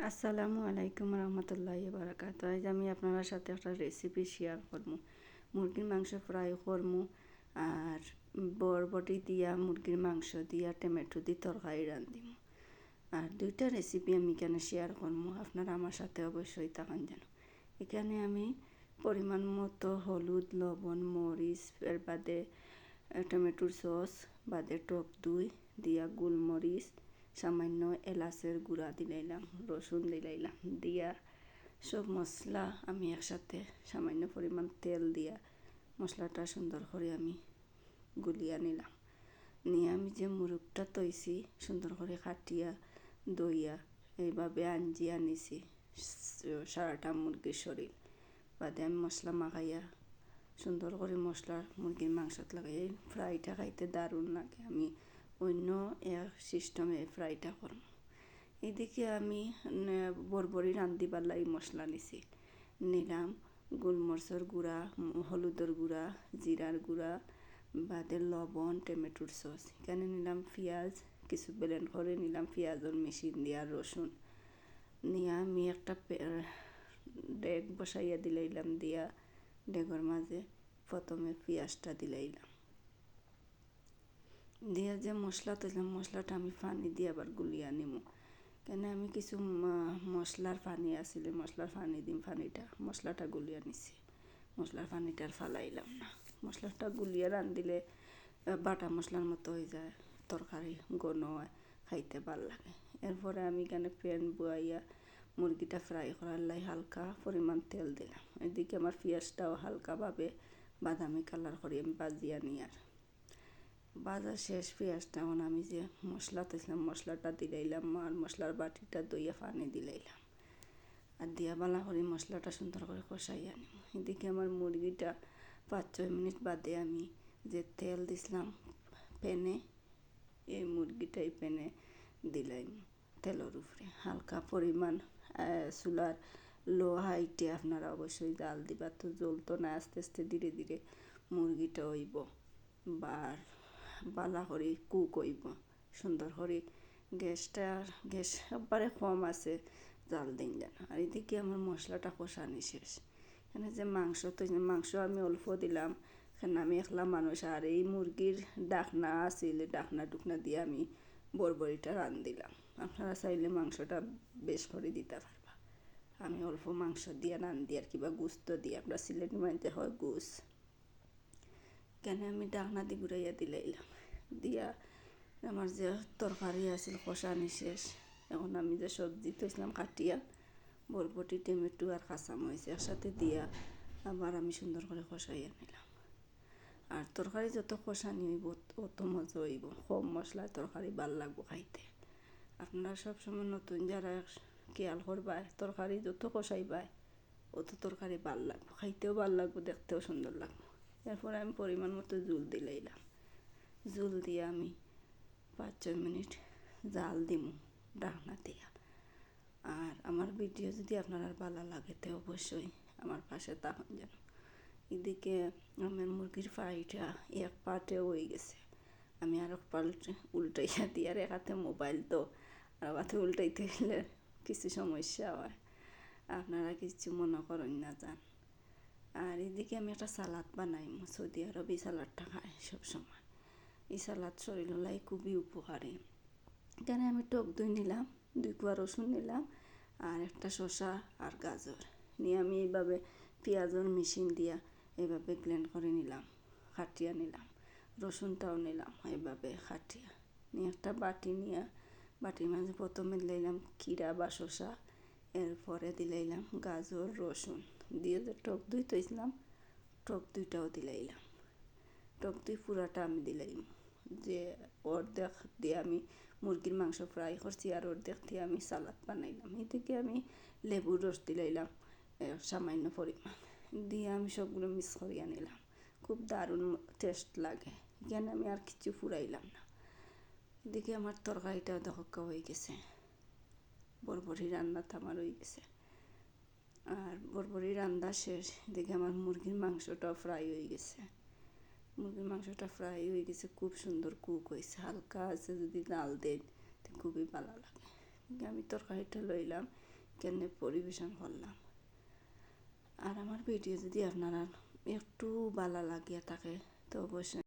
আসসালামু আলাইকুম রহমতুল্লাহি বারাকাতু। আজ আমি আপনার সাথে একটা রেসিপি শেয়ার করবো। মুরগির মাংস ফ্রাই করবো আর বরবটি দিয়া মুরগির মাংস দিয়া টমেটো দিয়ে তরকারি রাঁধিম। আর দুইটা রেসিপি আমি এখানে শেয়ার করবো, আপনারা আমার সাথে অবশ্যই থাকেন যেন। এখানে আমি পরিমাণ মতো হলুদ, লবণ, মরিচ, এর বাদে টমেটোর সস, বাদে টক দই দিয়া গোলমরিচ, সামান্য এলাচের গুঁড়া দিলাইলাম, রসুন দিলাইলাম, দিয়া সব মশলা আমি একসাথে সামান্য পরিমাণ তেল দিয়া মশলাটা সুন্দর করে আমি গুলিয়া নিলাম। নিয়ে আমি যে মুরগটা তৈছি সুন্দর করে কাটিয়া দইয়া এইভাবে আঞ্জিয়া নিছি সারাটা মুরগির শরীর। বাদে আমি মশলা মাখাইয়া সুন্দর করে মশলা মুরগির মাংসত লাগাই। এই ফ্রাইটা খাইতে দারুণ লাগে। আমি অন্য এক সিস্টেমে ফ্রাইটা করব। এদিকে আমি বরবরি রান্ধিবার লাগি মশলা নিলাম গোলমরিচের গুঁড়া, হলুদের গুঁড়া, জিরার গুঁড়া, বাদে লবণ, টমেটোর সস। এখানে নিলাম পেঁয়াজ, কিছু ব্লেন্ড করে নিলাম পেঁয়াজের মেশিন দিয়া, রসুন নিয়ে আমি একটা ডেক বসাইয়া দিলাইলাম। দিয়া ডেগের মাঝে প্রথমে পেঁয়াজটা দিলাইলাম, দিয়া যে মশলা তৈলাম মশলাটা আমি পানি দিয়ে আবার গুলিয়া নিমু। কেন আমি কিছু মশলার পানি আসলে মশলার পানি দিম, মশলাটা গুলিয়া নিছি। মশলার পানিটার ফালাইলাম না। মশলাটা গুলিয়া রান্ধিলে বাটা মশলার মতো হয়ে যায়, তরকারি ঘন হয়, খাইতে ভাল লাগে। এরপরে আমি এখানে প্যান বয়াইয়া মুরগিটা ফ্রাই করার লাই হালকা পরিমাণ তেল দিলাম। এদিকে আমার পেঁয়াজটাও হালকাভাবে বাদামি কালার করে আমি ভাজিয়া নিই। আর ভাজা শেষ পেঁয়াজটা এখন আমি যে মশলা তৈলাম মশলাটা দিলাইলাম, আর মশলার বাটিটা দইয়া পানি দিলাইলাম। আর দিয়া বালা করে মশলাটা সুন্দর করে কষাইয়া নিব। এদিকে আমার মুরগিটা 5-6 মিনিট বাদে আমি যে তেল দিছিলাম প্যানে, এই মুরগিটা এই প্যানে দিলাম তেলের উপরে হালকা পরিমাণ চুলার লো হাইটে আপনারা অবশ্যই জাল দিবা, তো জ্বলতো না, আস্তে আস্তে ধীরে ধীরে মুরগিটা হইব বার বালা করে কুক হইব সুন্দর করে। গ্যাস একবারে কম আছে, জাল দিন যেন। আর এদিকে আমার মশলাটা কষানি শেষ। এখানে যে মাংস আমি অল্প দিলাম, এখানে আমি একলা মানুষ। আর এই মুরগির ডাকনা আছিল, ডাকনা টুকনা দিয়ে আমি বরবরিটা দিলাম। আপনারা চাইলে মাংসটা বেশ করে দিতে পারবা। আমি অল্প মাংস দিয়ে রান্ধি আর কিবা গুস্ত দিয়ে, আমরা সিলেটি মাইতে হয় গুস। কেন আমি ডাকনা দিয়ে ঘুরাইয়া দিলাইলাম। দিয়া আমার যে তরকারি আছিল কষানি শেষ। এখন আমি যে সবজি তৈছিলাম কাটিয়া বরবটি, টমেটো আর কাঁচামরিচ একসাথে দিয়া আবার আমি সুন্দর করে কষাইয়া নিলাম। আর তরকারি যত কষানি হইব অত মজা হইব, কম মশলায় তরকারি ভাল লাগবো খাইতে। আপনারা সবসময় নতুন যারা খেয়াল করবা, তরকারি যত কষাইবাই অত তরকারি ভাল লাগবো, খাইতেও ভাল লাগবো, দেখতেও সুন্দর লাগবো। এরপরে আমি পরিমাণ মতো জুল দিলাইলাম। জুল দিয়ে আমি 5-6 মিনিট জাল দিমু ডাকনা দিয়া। আর আমার ভিডিও যদি আপনার ভালো লাগে তো অবশ্যই আমার পাশে থাকুন যেন। এদিকে আমার মুরগির ফ্রাইটা এক পার্টে হয়ে গেছে। আমি আর এক পার্ট উল্টাইয়া দিই। আর এক হাতে মোবাইল তো, আর হাতে উল্টাইতে গেলে কিছু সমস্যা হয়, আপনারা কিছু মনে করেন না যান। আর এদিকে আমি একটা সালাদ বানাই, সৌদি আরব এই সালাদটা খায় সবসময়। এই সালাদ শরীরের লাই খুবই উপকারী। এখানে আমি টক দই নিলাম, 2 কোয়া রসুন নিলাম, আর একটা শসা আর গাজর নিয়ে আমি এইভাবে পেঁয়াজের মেশিন দিয়া এইভাবে ব্লেন্ড করে নিলাম, কাটিয়া নিলাম। রসুনটাও নিলাম এইভাবে কাটিয়া নিয়ে একটা বাটি নিয়ে বাটির মাঝে প্রথমে দিলাম কিরা বা শসা, এরপরে দিলাইলাম গাজর, রসুন দিয়ে যে টক দই তৈছিলাম টক দইটাও দিলাইলাম। টক দই পুরাটা আমি দিলাইম, যে অর্ধেক দিয়ে আমি মুরগির মাংস ফ্রাই করছি আর অর্ধেক দিয়ে আমি সালাদ বানাইলাম। এদিকে আমি লেবুর রস দিলাইলাম সামান্য পরিমাণ, দিয়ে আমি সবগুলো মিক্স করিয়া নিলাম। খুব দারুণ টেস্ট লাগে। এখানে আমি আর কিছু ফুরাইলাম না। এদিকে আমার তরকারিটাও দহকা হয়ে গেছে, বরবটি রান্নাটা আমার হয়ে গেছে। আর বরবটি রান্না শেষ। এদিকে আমার মুরগির মাংসটাও ফ্রাই হয়ে গেছে। মুরগির মাংসটা ফ্রাই হয়ে গেছে, খুব সুন্দর কুক হয়েছে। হালকা আছে যদি জাল দেন তো খুবই ভালো লাগে। আমি তরকারিটা লইলাম, কেনে পরিবেশন করলাম। আর আমার ভিডিও যদি আপনারা একটু ভালো লাগিয়া থাকে তো অবশ্যই